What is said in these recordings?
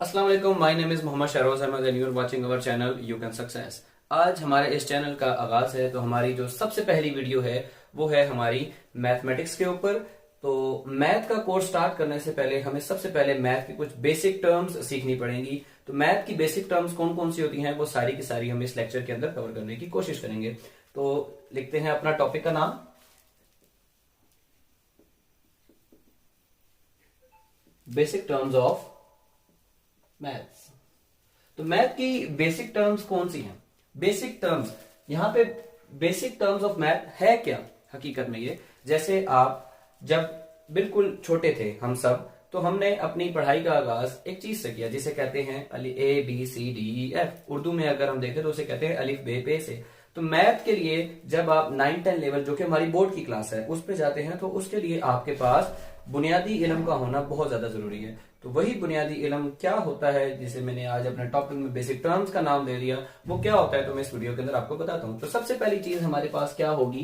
अस्सलाम वालेकुम, my name is Mohammad Shahroz Ahmed and you are watching our channel you can success. आज हमारे इस चैनल का आगाज है, तो हमारी जो सबसे पहली वीडियो है वो है हमारी मैथमेटिक्स के ऊपर। तो मैथ का कोर्स स्टार्ट करने से पहले हमें सबसे पहले मैथ की कुछ बेसिक टर्म्स सीखनी पड़ेंगी। तो मैथ की बेसिक टर्म्स कौन कौन सी होती हैं वो सारी की सारी हम इस लेक्चर के अंदर कवर करने की कोशिश करेंगे। तो लिखते हैं अपना टॉपिक का नाम, बेसिक टर्म्स ऑफ मैथ्स। तो मैथ की बेसिक टर्म्स कौन सी हैं? बेसिक टर्म्स यहां पे बेसिक टर्म्स ऑफ मैथ है क्या हकीकत में? ये जैसे आप जब बिल्कुल छोटे थे हम सब, तो हमने अपनी पढ़ाई का आगाज एक चीज से किया जिसे कहते हैं A B C D E F. Urdu में अगर हम देखें तो उसे कहते हैं अलिफ बे पे से। तो मैथ के लिए जब आप 9-10 लेवल, जो कि हमारी बोर्ड की क्लास है, उस पे जाते हैं, तो उसके लिए आपके पास बुनियादी इल्म का होना बहुत ज्यादा जरूरी है। तो वही बुनियादी इल्म क्या होता है, जिसे मैंने आज अपने टॉपिक में बेसिक टर्म्स का नाम दे दिया, वो क्या होता है तो मैं इस वीडियो के अंदर आपको बताता हूं। तो सबसे पहली चीज हमारे पास क्या होगी?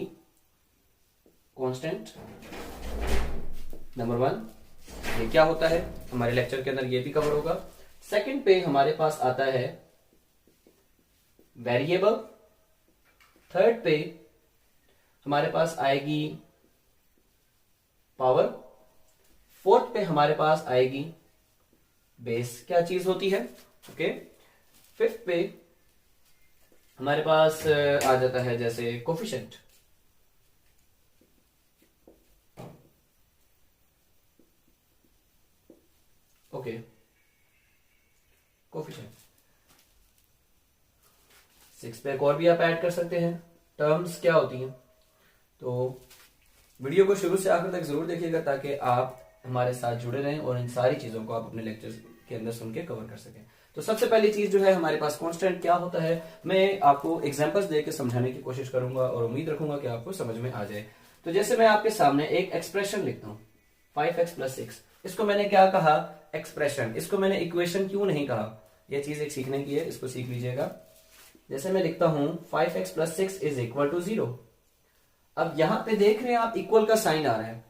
Constant number 1। ये क्या होता है हमारे लेक्चर के अंदर ये भी कवर होगा। सेकंड पे हमारे पास आता है वेरिएबल। थर्ड पे हमारे पास आएगी पावर। फोर्थ पे हमारे पास आएगी बेस, क्या चीज होती है, ओके। फिफ्थ पे हमारे पास आ जाता है जैसे कोफिशिएंट। Okay, coefficient. सिक्स पे एक और भी आप ऐड कर सकते हैं। टर्म्स क्या होती हैं, तो वीडियो को शुरू से आखिर तक जरूर देखिएगा ताकि आप हमारे साथ जुड़े रहें और इन सारी चीजों को आप अपने लेक्चर के अंदर सुन के कवर कर सकें। तो सबसे पहली चीज जो है हमारे पास कांस्टेंट क्या होता है, मैं आपको एग्जांपल्स देके समझाने की कोशिश करूंगा और उम्मीद रखूंगा कि आपको समझ में आ जाए। तो जैसे मैं आपके सामने एक एक्सप्रेशन लिखता हूं 5x+6। इसको मैंने क्या कहा? एक्सप्रेशन। इसको मैंने इक्वेशन क्यों नहीं कहा? यह चीज एक सीखने की है, इसको सीख लीजिएगा। जैसे मैं लिखता हूं 5x+6 इज इक्वल टू 0। अब यहां पे देख रहे हैं आप, इक्वल का साइन आ रहा है।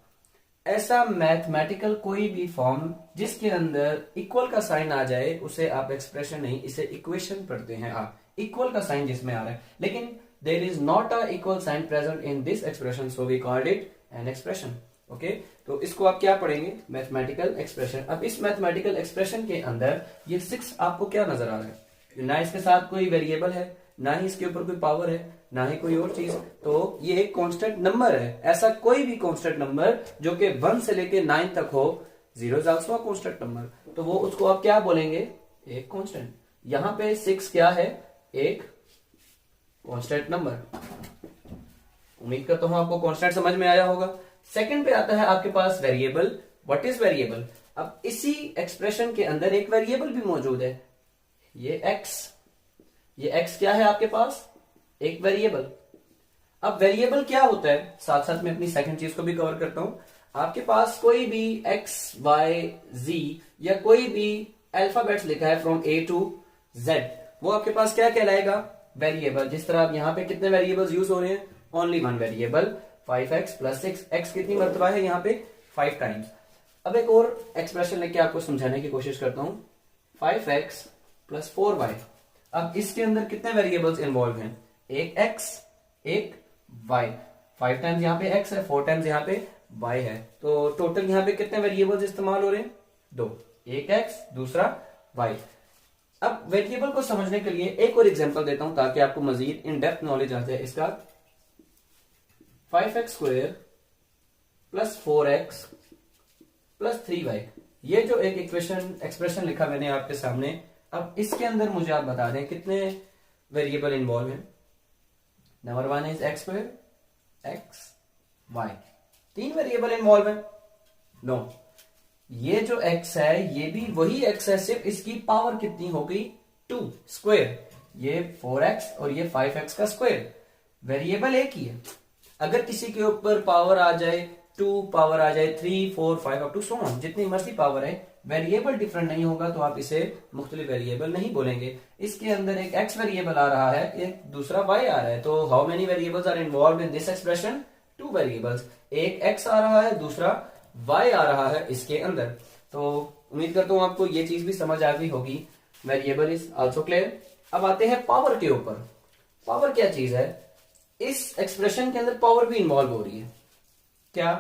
ऐसा मैथमेटिकल कोई भी फॉर्म जिसके अंदर इक्वल का साइन आ जाए उसे आप एक्सप्रेशन नहीं, इसे इक्वेशन पढ़ते हैं आप। इक्वल का साइन जिसमें आ रहा है, लेकिन there is not a equal sign present in this expression, so we called it an expression. Okay, तो इसको आप क्या पढ़ेंगे? Mathematical expression. अब इस मैथमेटिकल एक्सप्रेशन के अंदर ये 6 आपको क्या नजर आ रहा है? ना इसके साथ कोई वेरिएबल है, ना ही इसके ऊपर कोई पावर है, ना ही कोई और चीज। तो ये एक कांस्टेंट नंबर है। ऐसा कोई भी कांस्टेंट नंबर जो कि 1 से लेके 9 तक हो, 0 is also a constant number, तो वो उसको आप क्या बोलेंगे? एक कांस्टेंट। यहां पे 6 क्या है? एक कांस्टेंट नंबर। उम्मीद करता हूं आपको कांस्टेंट समझ में आया होगा। सेकंड पे आता है आपके पास वेरिएबल। What is variable? अब इसी एक्सप्रेशन के अंदर एक वेरिएबल भी मौजूद है, ये x। ये x क्या है आपके पास? एक वेरिएबल। अब वेरिएबल क्या होता है, साथ साथ में अपनी सेकंड चीज को भी कवर करता हूं। आपके पास कोई भी x y z या कोई भी अल्फाबेट्स लिखा है फ्रॉम a टू z, वो आपके पास क्या कहलाएगा? वेरिएबल। जिस तरह आप यहां पे कितने वेरिएबल्स यूज हो रहे हैं? Only one variable 5x+6। x कितनी मर्तबा है यहाँ पे? 5 टाइम्स। अब एक और एक्सप्रेशन लेके आपको समझाने की कोशिश करता हूं। 5x+4y। अब इसके अंदर कितने वेरिएबल्स इन्वॉल्व हैं? एक x, एक y। 5 टाइम्स यहाँ पे x है, 4 टाइम्स यहाँ पे y है, तो टोटल यहाँ पे कितने वेरिएबल्स इस्तेमाल हो रहे हैं? 2। एक x, दूसरा y। अब वेरिएबल को समझने के लिए एक और एग्जांपल देता हूं ताकि आपको मजीद इन डेप्थ नॉलेज आ जाए इसका। 5x² + 4x + 3y। ये जो एक एक्सप्रेशन लिखा मैंने आपके सामने, अब इसके अंदर मुझे आप बता दें कितने वेरिएबल इन्वॉल्व हैं। Number 1 is x², x, y। 3 variable involve हैं? नो। ये जो x है ये भी वही x है, सिर्फ इसकी पावर कितनी हो गई? 2 स्क्वायर। ये 4x और ये 5x का स्क्वायर। वेरिएबल एक ही है। अगर किसी के ऊपर पावर आ जाए 2, पावर आ जाए 3, 4, 5 अप टू सो ऑन, जितनी मर्जी पावर है, वेरिएबल डिफरेंट नहीं होगा तो आप इसे मुख्तलिफ वेरिएबल नहीं बोलेंगे। इसके अंदर एक x वेरिएबल आ रहा है, एक दूसरा y आ रहा है, तो how many variables are involve in this expression? 2 variables. एक x आ रहा है, दूसरा y आ रहा है इसके अंदर। तो उम्मीद करता हूं आपको ये चीज भी समझ आ गई होगी। Variable is also clear. अब आते हैं पावर के ऊपर। पावर क्या चीज है? इस एक्सप्रेशन के अंदर पावर भी इन्वॉल्व हो रही है। क्या?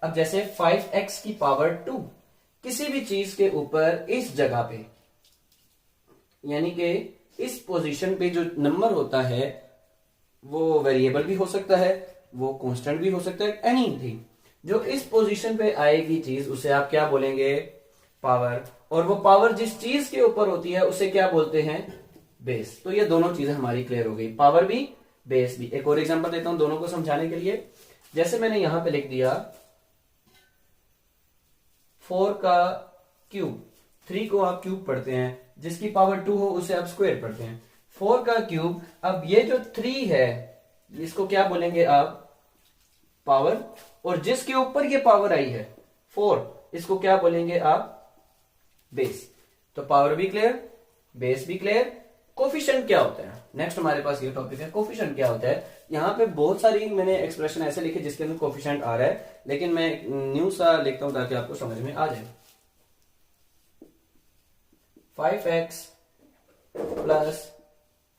अब जैसे 5x की पावर 2 किसी भी चीज के ऊपर इस जगह पे, यानी कि इस पोजीशन पे जो नंबर होता है वो वेरिएबल भी हो सकता है, वो कांस्टेंट भी हो सकता है, एनीथिंग जो इस पोजीशन पे आएगी चीज उसे आप क्या बोलेंगे? पावर। और वो पावर जिस चीज के ऊपर होती है उसे क्या बोलते हैं? बेस। तो ये दोनों चीजें हमारी क्लियर हो गई, पावर भी बेस भी। एक और एग्जांपल देता हूं दोनों को समझाने के लिए। जैसे मैंने यहां पे लिख दिया 4 का क्यूब, 3 को आप क्यूब पढ़ते हैं, जिसकी पावर 2 हो उसे आप स्क्वायर पढ़ते हैं। 4 का क्यूब, अब ये जो 3 है इसको क्या बोलेंगे आप? पावर। और जिसके ऊपर ये पावर आई है 4, इसको क्या बोलेंगे आप? बेस। तो पावर भी क्लियर, बेस भी क्लियर। कोफिशिएंट क्या होता है? नेक्स्ट हमारे पास ये टॉपिक है, कोफिशिएंट क्या होता है। यहां पे बहुत सारी मैंने एक्सप्रेशन ऐसे लिखे जिसके अंदर कोफिशिएंट आ रहा है, लेकिन मैं न्यू सा लिखता हूं ताकि आपको समझ में आ जाए। 5x plus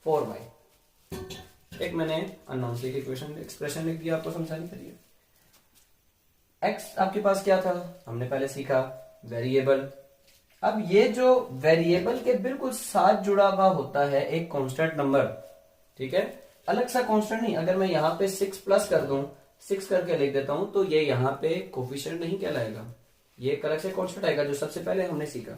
4y। एक मैंने अननोन से इक्वेशन एक्सप्रेशन लिख दिया आपको समझाने के लिए। x आपके पास क्या था? हमने पहले सीखा वेरिएबल। अब ये जो वेरिएबल के बिल्कुल साथ जुड़ा हुआ होता है एक कांस्टेंट नंबर, ठीक है, अलग सा कांस्टेंट नहीं। अगर मैं यहाँ पे 6 प्लस कर दूं, 6 करके लिख देता हूं, तो ये यहाँ पे कोफिशिएंट नहीं कहलाएगा, ये एक अलग से कांस्टेंट आएगा जो सबसे पहले हमने सीखा।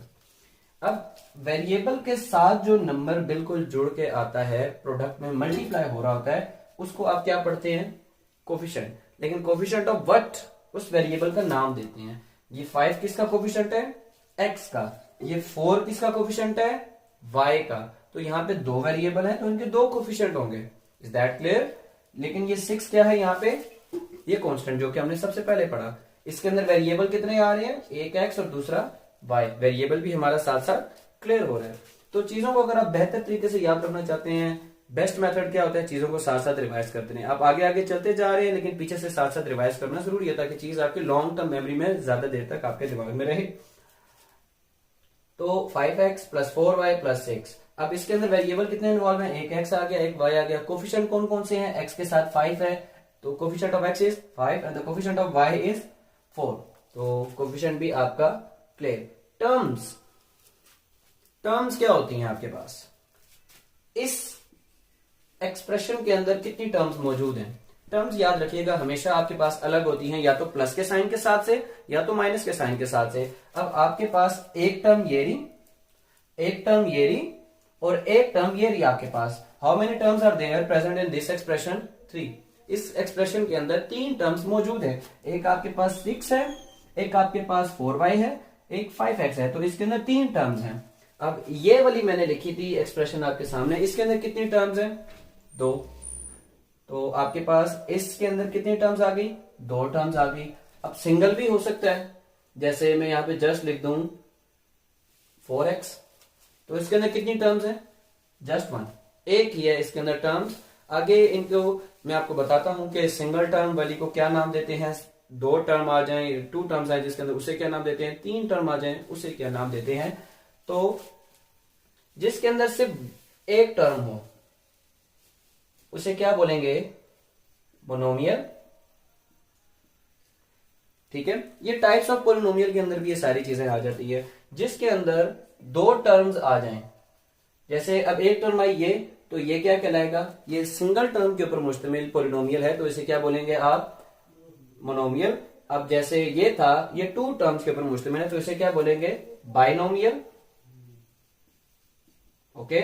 अब वेरिएबल के साथ जो नंबर बिल्कुल जुड़ के आता है, प्रोडक्ट में मल्टीप्लाई हो रहा होता है, उसको आप क्या पढ़ते हैं? कोफिशिएंट। लेकिन कोफिशिएंट ऑफ व्हाट? उस वेरिएबल का नाम देते हैं। ये 5 किसका कोफिशिएंट है? x का। ये 4 किसका कोफिशिएंट है? y का। तो यहाँ पे दो वेरिएबल है तो इनके दो कोफिशिएंट होंगे। Is that clear? लेकिन ये 6 क्या है यहाँ पे? ये कांस्टेंट जो कि हमने सबसे पहले पढ़ा। इसके अंदर वेरिएबल कितने आ रहे हैं? एक x और दूसरा y। वेरिएबल भी हमारा साथ साथ क्लियर हो रहा है। तो चीजों को अगर आप बेहतर तरीके से याद रखना चाहते हैं, बेस्ट मेथड क्या होता है? चीजों को साथ साथ रिवाइज करते हैं। आप आगे आगे चलते जा रहे हैं लेकिन पीछे से साथ साथ रिवाइज करना जरूरी है ताकि चीज आपकी लॉन्ग टर्म मेमोरी में ज्यादा देर तक आपके दिमाग में रहे। तो 5x प्लस 4y प्लस 6। अब इसके अंदर वेरिएबल कितने इन्वॉल्व हैं? एक x आ गया, एक y आ गया। कोफिशिएंट कौन कौन से हैं? x के साथ 5 है, तो coefficient of x is 5 and the coefficient of y is 4। तो कोफिशिएंट भी आपका क्लियर। टर्म्स, टर्म्स क्या होती हैं आपके पास? इस एक्सप्रेशन के अंदर कितनी टर्म्स मौजूद हैं? टर्म्स याद रखिएगा हमेशा आपके पास अलग होती हैं, या तो प्लस के साइन के साथ से या तो माइनस के साइन के साथ से। अब आपके पास एक टर्म ये रही, एक टर्म ये रही और एक टर्म ये रही आपके पास। How many terms are there present in this expression? 3। इस एक्सप्रेशन के अंदर 3 टर्म्स मौजूद है। एक आपके पास 6 है, एक आपके पास 4y है, एक 5x है। तो इसके अंदर 3 टर्म्स हैं। अब ये वाली मैंने लिखी थी एक्सप्रेशन आपके सामने, इसके अंदर कितनी टर्म्स हैं? 2। तो आपके पास इसके अंदर कितनी टर्म्स आ गई? 2 टर्म्स आ गई। अब सिंगल भी हो सकता है, जैसे मैं यहां पे जस्ट लिख दूं 4x, तो इसके अंदर कितनी टर्म्स है? जस्ट 1, एक ही है इसके अंदर टर्म्स। आगे इनको मैं आपको बताता हूं कि सिंगल टर्म वाली को क्या नाम देते हैं। 2 टर्म आ जाए, 2 टर्म्स आए जिसके अंदर, उसे क्या नाम देते हैं? 3 टर्म आ जाए, उसे क्या नाम देते हैं? तो जिसके अंदर सिर्फ एक टर्म हो उसे क्या बोलेंगे? मोनोमियल। ठीक है, ये टाइप्स ऑफ पोलिनोमियल के अंदर भी ये सारी चीजें आ जाती है जिसके अंदर 2 टर्म्स आ जाएं। जैसे अब एक टर्म आई ये, तो ये क्या कहलाएगा? ये सिंगल टर्म के ऊपर मुश्तमिल पोलिनोमियल है, तो इसे क्या बोलेंगे आप? मोनोमियल। अब जैसे ये था, ये 2 टर्म्स के ऊपर मुश्तमिल है, तो इसे क्या बोलेंगे? बाइनोमियल। ओके।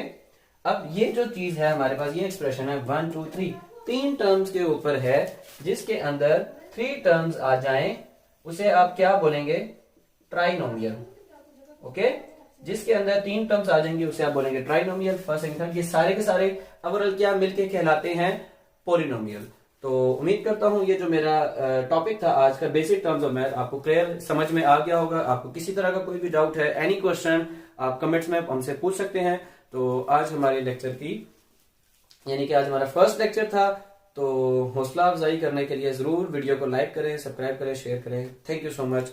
अब ये जो चीज है हमारे पास, ये एक्सप्रेशन है 1 2 3, 3 टर्म्स के ऊपर है, जिसके अंदर 3 टर्म्स आ जाएं उसे आप क्या बोलेंगे? ट्राइनोमियल। ओके, जिसके अंदर 3 टर्म्स आ जाएंगे उसे आप बोलेंगे ट्राइनोमियल। फर्स्ट सेकंड थर्ड, ये सारे के सारे ओवरऑल क्या मिलके कहलाते हैं? पोलिनोमियल। तो उम्मीद करता हूं ये जो मेरा टॉपिक था आज का, बेसिक टर्म्स ऑफ मैथ, आपको क्लियर समझ में आ गया होगा। आपको किसी तरह का कोई भी डाउट है, एनी क्वेश्चन, आप कमेंट्स में हमसे पूछ सकते हैं। तो आज हमारे लेक्चर की, यानी कि आज हमारा फर्स्ट लेक्चर था, तो हौसला अफजाई करने के लिए जरूर वीडियो को लाइक करें, सब्सक्राइब करें, शेयर करें। Thank you so much.